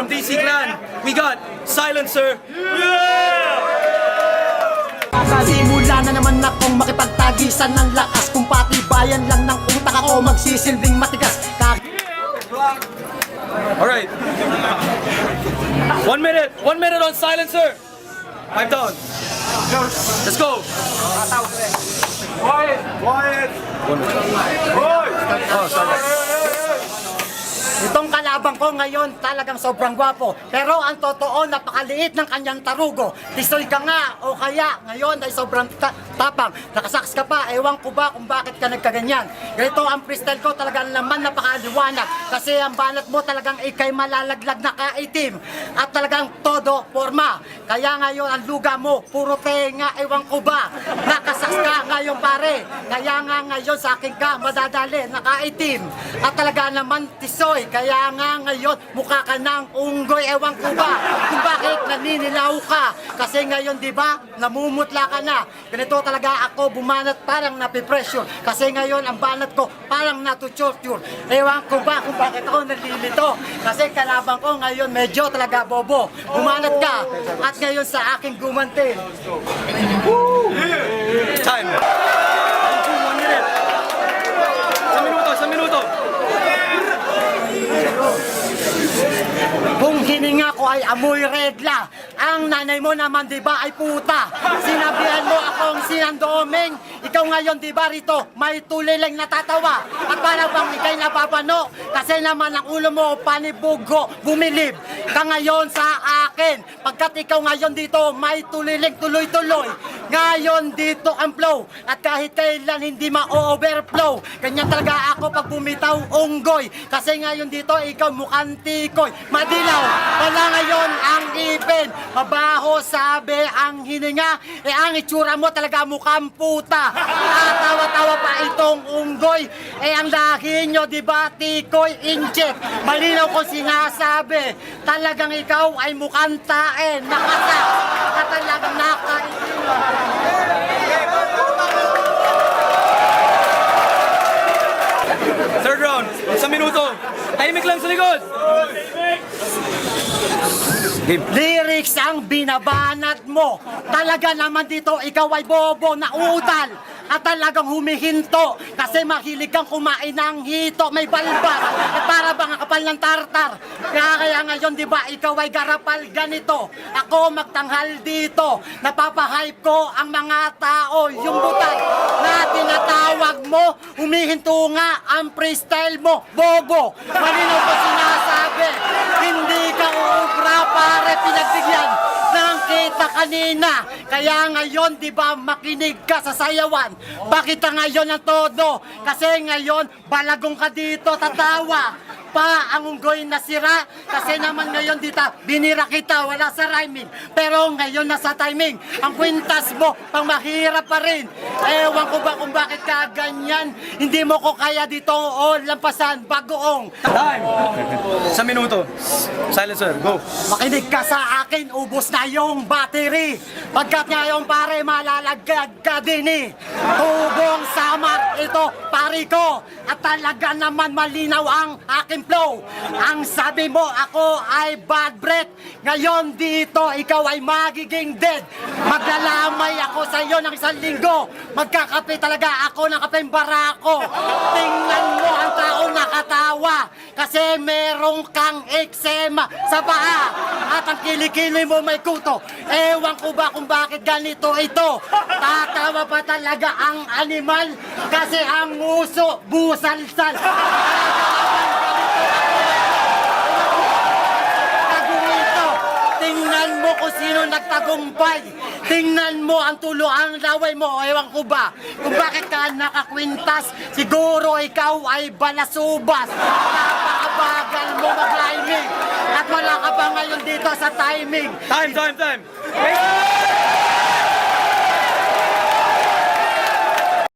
DC Clan, we got Silencer. Simula na naman akong makipagtagisan ng lakas. Kung patibayan lang ng utak ako, magsisilbing matigas. Alright. 1 minute. 1 minute on Silencer. 5 down. Let's go. Quiet! Quiet! Oh, sorry. Itong kalabang ko ngayon talagang sobrang gwapo. Pero ang totoo, napakaliit ng kanyang tarugo. Tisoy ka nga o kaya ngayon ay sobrang tapang. Nakasaks ka pa, ewan ko ba kung bakit ka nagkaganyan. Ganito ang freestyle ko talagang naman napakaliwanag. Kasi ang banat mo talagang ikay malalaglag na kaitim. At talagang todo forma. Kaya ngayon ang luga mo, puro tenga, ewan ko ba. Nakasaks ka ngayon pare. Kaya nga ngayon sa akin ka madadali, nakaitim. At talaga naman tisoy. Kaya nga ngayon, mukha ka ng unggoy, ewan ko ba kung bakit naninilaw ka. Kasi ngayon, di ba, namumutla ka na. Ganito talaga ako bumanat, parang napipressure. Kasi ngayon, ang banat ko parang natutorture. Ewan ko ba kung bakit ako nalilito. Kasi kalabang ko ngayon, medyo talaga bobo. Bumanat ka. At ngayon sa aking gumanti. Time. 1 minute. Sa minuto. Kung hininga ko ay amoy redla, ang nanay mo naman di ba ay puta. Sinabihan mo akong sinandoming, ikaw ngayon di ba rito may tuliling natatawa. At para bang ikay napapano, kasi naman ang ulo mo panibugo, bumilib ka ngayon sa akin. Pagkat ikaw ngayon dito may tuliling tuloy-tuloy. Ngayon dito ang flow, at kahit kailan hindi ma-overflow. Ganyan talaga ako pag bumitaw unggoy. Kasi ngayon dito ikaw mukhang tikoy, madilaw, wala ngayon ang ipin. Mabaho sabi ang hininga, ang itsura mo talaga mukhang puta. Tawa-tawa pa itong unggoy, ang lahi nyo diba tikoy incheck. Malinaw ko sinasabi, talagang ikaw ay mukhang tae, nakasak, at talagang nakaitin. Third round. Sa minuto. Tahimik lang sa likod. Lyrics ang binabanat mo. Talaga naman dito ikaw ay bobo na udal at talagang humihinto kasi mahilig kang kumain ng hito, may balbas at para bang kapal ng tartar. Kaya ngayon di ba ikaw ay garapal ganito, ako magtanghal dito, napapahype ko ang mga tao, yung butay na tinatawag mo, humihinto nga ang freestyle mo, bobo. Malinaw ko sinasabi, hindi ka ubra pare, pinagbigyan ng kita kanina. Kaya ngayon, di ba, makinig ka sa sayawan. Bakit ngayon ang todo? Kasi ngayon, balagong ka dito, tatawa pa ang unggoy na sira. Kasi naman ngayon dito, binira kita, wala sa rhyming. Pero ngayon nasa timing. Ang kwintas mo, pang mahirap pa rin. Ewan ko ba kung bakit ka ganyan. Hindi mo ko kaya dito o lampasan, bagoong. Time. Sa minuto. Silencer, go. Makinig ka sa akin, ubos na yung battery. Pagkat ngayon pare, malalagad ka din eh. Tubong samar, ito pari ko. At talaga naman malinaw ang aking flow. Ang sabi mo, ako ay bad breath. Ngayon dito, ikaw ay magiging dead. Maglalamay ako sa iyo ng 1 linggo. Magkakape talaga ako ng kapeng barako. Tingnan mo ang tao nakatawa. Kasi merong kang eksema sa paa. At ang kilikili mo may kuto. Ewan ko ba kung bakit ganito ito. Tatawa pa talaga ang animal. Kasi ang uso, busalsal. Tingnan mo kung sino nagtagumpay. Tingnan mo ang tulo, ang laway mo. Ewan ko ba kung bakit ka nakakwintas. Siguro ikaw ay balasubas. Napakabagal mo mag-rhyming. At wala ka pa ngayon dito sa timing. Time.